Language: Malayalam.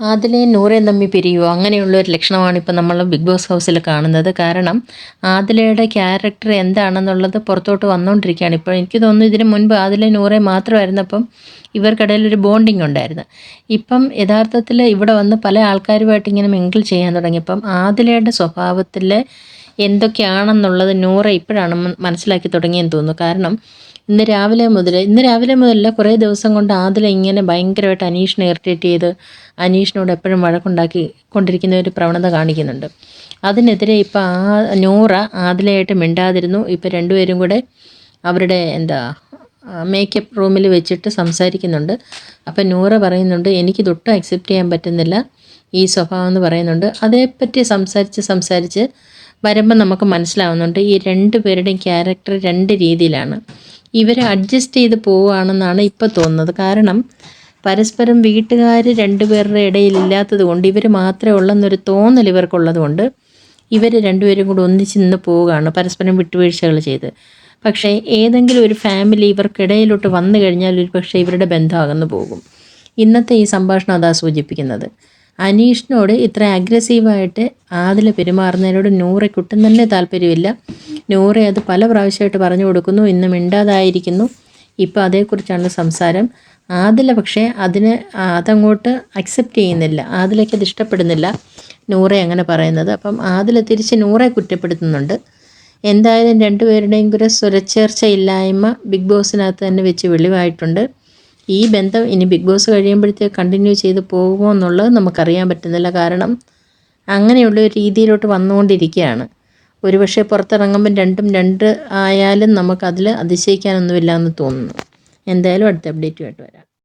ആദിലയും നൂറയും തമ്മിൽ പിരിയുമോ അങ്ങനെയുള്ള ഒരു ലക്ഷണമാണ് ഇപ്പം നമ്മൾ ബിഗ് ബോസ് ഹൗസിൽ കാണുന്നത്. കാരണം ആദിലയുടെ ക്യാരക്ടർ എന്താണെന്നുള്ളത് പുറത്തോട്ട് വന്നുകൊണ്ടിരിക്കുകയാണ്. ഇപ്പോൾ എനിക്ക് തോന്നുന്നു ഇതിന് മുൻപ് ആദിലയും നൂറയും മാത്രമായിരുന്നപ്പം ഇവർക്കിടയിൽ ഒരു ബോണ്ടിങ് ഉണ്ടായിരുന്നു. ഇപ്പം യഥാർത്ഥത്തിൽ ഇവിടെ വന്ന് പല ആൾക്കാരുമായിട്ട് ഇങ്ങനെ മിങ്കിൾ ചെയ്യാൻ തുടങ്ങിയപ്പം ആദിലയുടെ സ്വഭാവത്തിൽ എന്തൊക്കെയാണെന്നുള്ളത് നൂറ ഇപ്പോഴാണ് മനസ്സിലാക്കി തുടങ്ങിയെന്ന് തോന്നുന്നു. കാരണം ഇന്ന് രാവിലെ മുതലല്ല, കുറേ ദിവസം കൊണ്ട് ആദില ഇങ്ങനെ ഭയങ്കരമായിട്ട് അനീഷിനെ ഇറിറ്റേറ്റ് ചെയ്ത് അനീഷിനോട് എപ്പോഴും വഴക്കുണ്ടാക്കി കൊണ്ടിരിക്കുന്ന ഒരു പ്രവണത കാണിക്കുന്നുണ്ട്. അതിനെതിരെ ഇപ്പം നൂറ ആദിലയായിട്ട് മിണ്ടാതിരുന്നു. ഇപ്പം രണ്ടുപേരും കൂടെ അവരുടെ മേക്കപ്പ് റൂമിൽ വെച്ചിട്ട് സംസാരിക്കുന്നുണ്ട്. അപ്പം നൂറ പറയുന്നുണ്ട്, എനിക്കിതൊട്ടും അക്സെപ്റ്റ് ചെയ്യാൻ പറ്റുന്നില്ല ഈ സ്വഭാവം എന്ന് പറയുന്നുണ്ട്. അതേപ്പറ്റി സംസാരിച്ച് വരുമ്പം നമുക്ക് മനസ്സിലാവുന്നുണ്ട് ഈ രണ്ട് പേരുടെയും ക്യാരക്ടർ രണ്ട് രീതിയിലാണ്. ഇവർ അഡ്ജസ്റ്റ് ചെയ്ത് പോവുകയാണെന്നാണ് ഇപ്പോൾ തോന്നുന്നത്. കാരണം പരസ്പരം വീട്ടുകാർ രണ്ടുപേരുടെ ഇടയിലില്ലാത്തത് കൊണ്ട് ഇവർ മാത്രമേ ഉള്ളെന്നൊരു തോന്നൽ ഇവർക്കുള്ളത് കൊണ്ട് ഇവർ രണ്ടുപേരും കൂടി ഒന്നിച്ച് നിന്ന് പോവുകയാണ്, പരസ്പരം വിട്ടുവീഴ്ചകൾ ചെയ്ത്. പക്ഷേ ഏതെങ്കിലും ഒരു ഫാമിലി ഇവർക്കിടയിലോട്ട് വന്നു കഴിഞ്ഞാൽ ഒരു പക്ഷേ ഇവരുടെ ബന്ധം അകന്നു പോകും. ഇന്നത്തെ ഈ സംഭാഷണം അതാ സൂചിപ്പിക്കുന്നത്. അനീഷിനോട് ഇത്ര അഗ്രസീവായിട്ട് ആദില പെരുമാറുന്നതിനോട് നൂറയ്ക്കൊട്ടും തന്നെ താല്പര്യമില്ല. നൂറ അത് പല പ്രാവശ്യമായിട്ട് പറഞ്ഞു കൊടുക്കുന്നു, ഇന്ന് മിണ്ടാതായിരിക്കുന്നു. ഇപ്പോൾ അതേക്കുറിച്ചാണ് സംസാരം. ആദില പക്ഷേ അതങ്ങോട്ട് അക്സെപ്റ്റ് ചെയ്യുന്നില്ല. ആദിലയ്ക്ക് അത് ഇഷ്ടപ്പെടുന്നില്ല നൂറ അങ്ങനെ പറയുന്നത്. അപ്പം ആദില തിരിച്ച് നൂറയെ കുറ്റപ്പെടുത്തുന്നുണ്ട്. എന്തായാലും രണ്ടുപേരുടെയും കൂടെ സ്വരച്ചേർച്ചയില്ലായ്മ ബിഗ് ബോസിനകത്ത് തന്നെ വെച്ച് വെളിവായിട്ടുണ്ട്. ഈ ബന്ധം ഇനി ബിഗ് ബോസ് കഴിയുമ്പോഴത്തേക്ക് കണ്ടിന്യൂ ചെയ്ത് പോകുമോ എന്നുള്ളത് നമുക്കറിയാൻ പറ്റുന്നില്ല. കാരണം അങ്ങനെയുള്ള ഒരു രീതിയിലോട്ട് വന്നുകൊണ്ടിരിക്കുകയാണ്. ഒരുപക്ഷെ പുറത്തിറങ്ങുമ്പം രണ്ടും രണ്ട് ആയാലും നമുക്കതിൽ അതിശയിക്കാനൊന്നുമില്ല എന്ന് തോന്നുന്നു. എന്തായാലും അടുത്ത അപ്ഡേറ്റുമായിട്ട് വരാം.